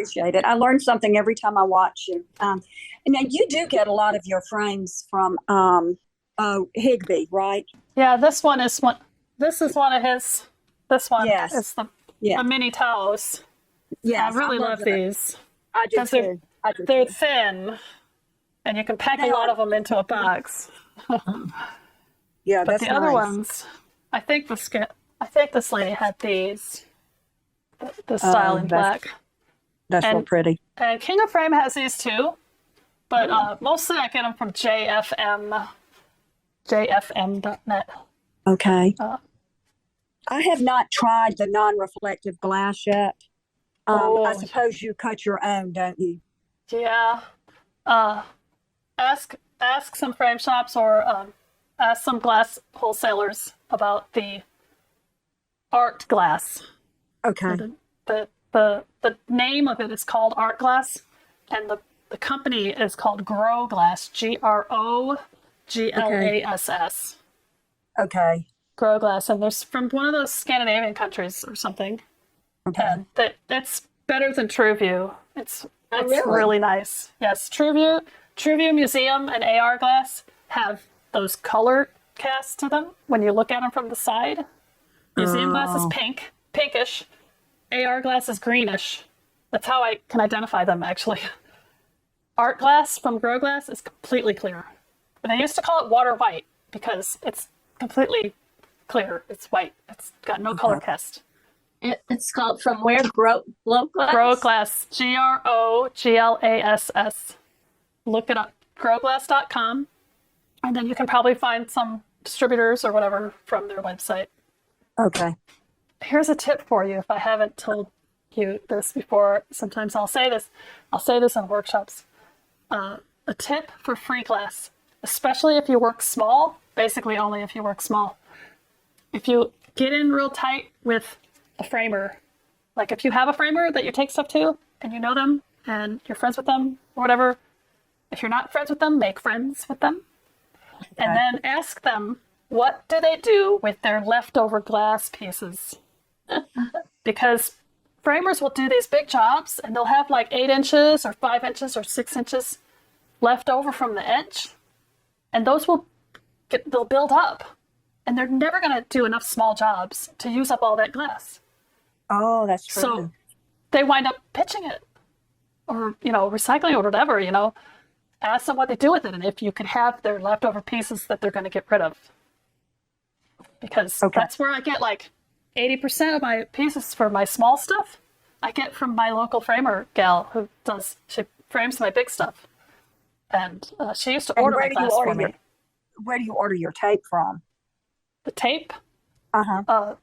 appreciate it. I learn something every time I watch you. And now you do get a lot of your frames from Higby, right? Yeah, this one is one. This is one of his. This one Yes. is Yeah. the mini towels. Yes. I really love that. these I do because too. I do they're too. thin, and you can pack a They lot are. of them into a box. Yeah, But that's the other nice. ones, I think this lady had these, the style in black. That's real And pretty. and King of Frame has these too, but mostly I get them from jfm.net. Okay. I have not tried the non-reflective glass yet. I Oh, suppose you cut your own, don't you? yeah. Uh, ask some frame shops or ask some glass wholesalers about the art glass. Okay. The name of it is called art glass, and the company is called Grow Glass, Groglass. Okay. Grow Glass, and there's from one of those Scandinavian countries or something. Okay. And that's better than TrueView. It's really? really nice. Yes, TrueView Museum and AR Glass have those color casts to them when you look at them from the side. Museum glass is pinkish. AR glass is greenish. That's how I can identify them, actually. Art glass from Grow Glass is completely clear. And they used to call it water white because it's completely clear. It's white. It's got no color cast. It's called from where? Grow Glass? Grow Glass. Groglass. Look it up. Growglass.com. And then you can probably find some distributors or whatever from their website. Okay. Here's a tip for you if I haven't told you this before. Sometimes I'll say this. I'll say this in workshops. A tip for free glass, especially if you work small, basically only if you work small. If you get in real tight with a framer, like if you have a framer that you take stuff to and you know them and you're friends with them or whatever, if you're not friends with them, make friends with them. And then ask them, what do they do with their leftover glass pieces? Because framers will do these big jobs and they'll have like 8 inches or 5 inches or 6 inches left over from the edge. And those they'll build up. And they're never going to do enough small jobs to use up all that glass. Oh, that's true. So they wind up pitching it or, recycling or whatever, Ask them what they do with it and if you can have their leftover pieces that they're going to get rid of. Because that's where I get like 80% of my pieces for my small stuff. I get from my local framer gal she frames my big stuff. And she used to order my glass for me. Where do you order your tape from? The tape? Uh-huh.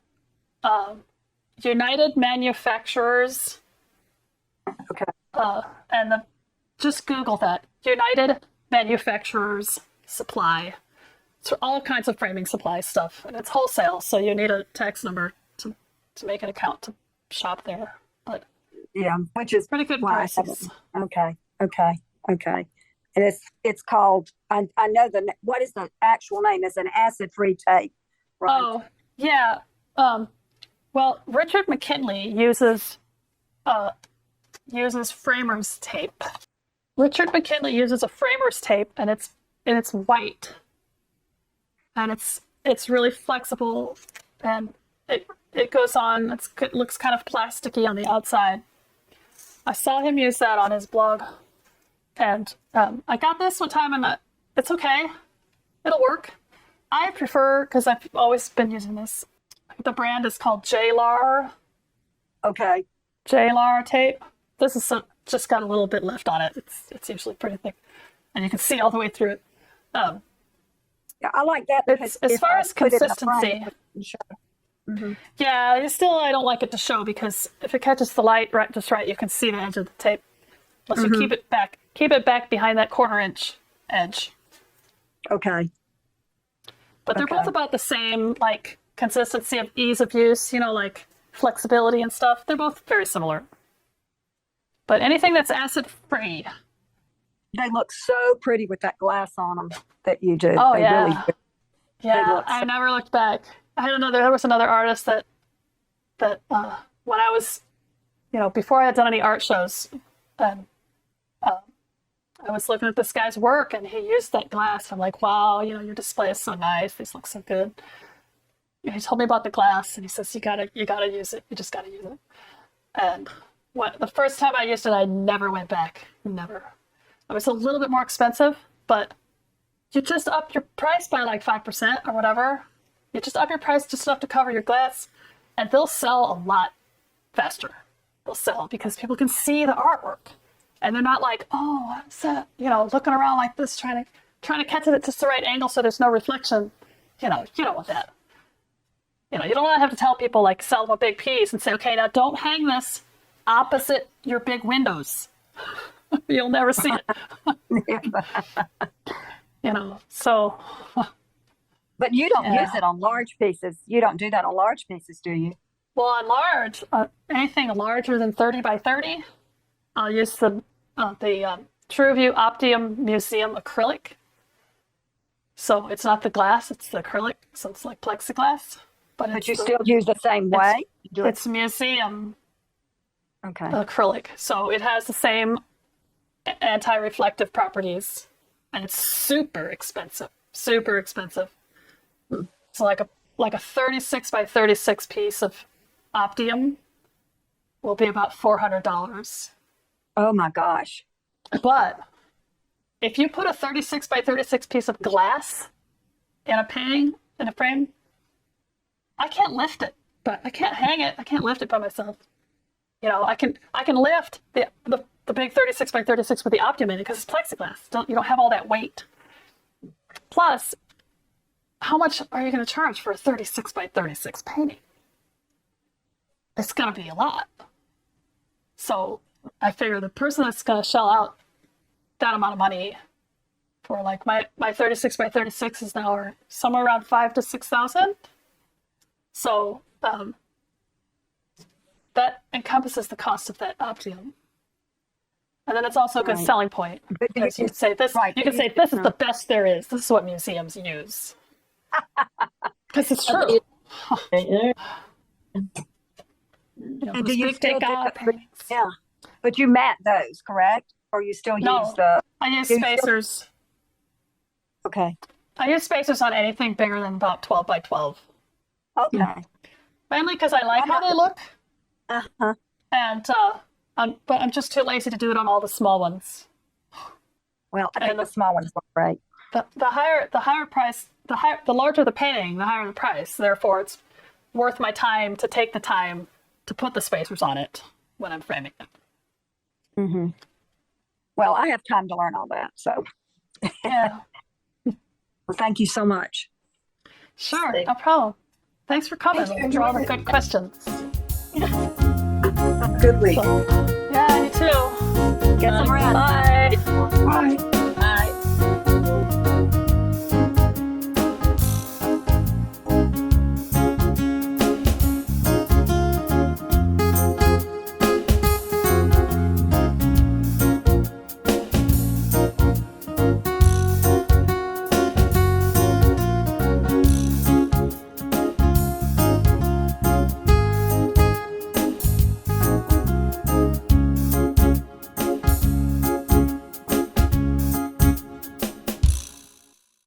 United Manufacturers. Okay. And just Google that. United Manufacturers Supply. It's all kinds of framing supply stuff. And it's wholesale, so you need a tax number to make an account to shop there. But yeah, which is pretty good prices. Okay. And it's called, I know what is the actual name? It's an acid-free tape, right? Oh, yeah. Well, Richard McKinley uses framer's tape. Richard McKinley uses a framer's tape, and it's white, and it's really flexible, and it goes on. It looks kind of plasticky on the outside. I saw him use that on his blog, and I got this one time, and it's okay. It'll work. I prefer, because I've always been using this. The brand is called JLAR. Okay. JLAR tape. This is just got a little bit left on it. It's usually pretty thick, and you can see all the way through it. Yeah, I like that because as far as consistency. Mm-hmm. Yeah, I don't like it to show because if it catches the light just right, you can see the edge of the tape. Unless you keep it back behind that quarter-inch edge. Okay. But they're both about the same, like consistency of ease of use. Like flexibility and stuff. They're both very similar. But anything that's acid-free. They look so pretty with that glass on them that you do. Oh, they yeah. Really do. Yeah, I never looked back. There was another artist that when I was before I had done any art shows, and I was looking at this guy's work, and he used that glass. I'm like, wow, your display is so nice. These look so good. He told me about the glass, and he says, you gotta use it. You just gotta use it. And the first time I used it, I never went back. Never. It was a little bit more expensive, but you just up your price by like 5% or whatever. You just up your price just enough to cover your glass, and they'll sell a lot faster. They'll sell because people can see the artwork. And they're not like, oh, what's that? Looking around like this, trying to catch it at just the right angle so there's no reflection. You don't want that. You don't want to have to tell people, like, sell them a big piece and say, okay, now don't hang this opposite your big windows. You'll never see it. So. But you don't use it on large pieces. You don't do that on large pieces, do you? Well, on large, anything larger than 30 by 30, I'll use the TrueView Optium Museum acrylic. So it's not the glass, it's the acrylic. So it's like plexiglass. But you still use the same way? It's museum acrylic. So it has the same anti-reflective properties. And it's super expensive. Super expensive. It's like a 36 by 36 piece of Optium will be about $400. Oh my gosh. But if you put a 36 by 36 piece of glass in a painting, in a frame, I can't lift it, but I can't hang it. I can't lift it by myself. I can lift the big 36 by 36 with the Optium in it because it's plexiglass. You don't have all that weight. Plus, how much are you going to charge for a 36 by 36 painting? It's going to be a lot. So I figure the person that's going to shell out that amount of money for like my 36 by 36 is now somewhere around 5,000 to 6,000. So that encompasses the cost of that Optium. And then it's also a good selling point. Because you can say this is the best there is. This is what museums use. Because it's true. And do you still yeah. But you mat those, correct? Or you still use the... I use spacers. Okay. I use spacers on anything bigger than about 12 by 12. Okay. Mainly because I like how they look. Uh-huh. And, but I'm just too lazy to do it on all the small ones. Well, I think the small ones look great. The higher price, the larger the painting, the higher the price. Therefore, it's worth my time to take the time to put the spacers on it when I'm framing it. Mm-hmm. Well, I have time to learn all that, so. Yeah. Well, thank you so much. Sure, no problem. Thanks for coming. Those are all the good questions. Have a good week. Yeah, you too. Get some rest. Bye. Bye.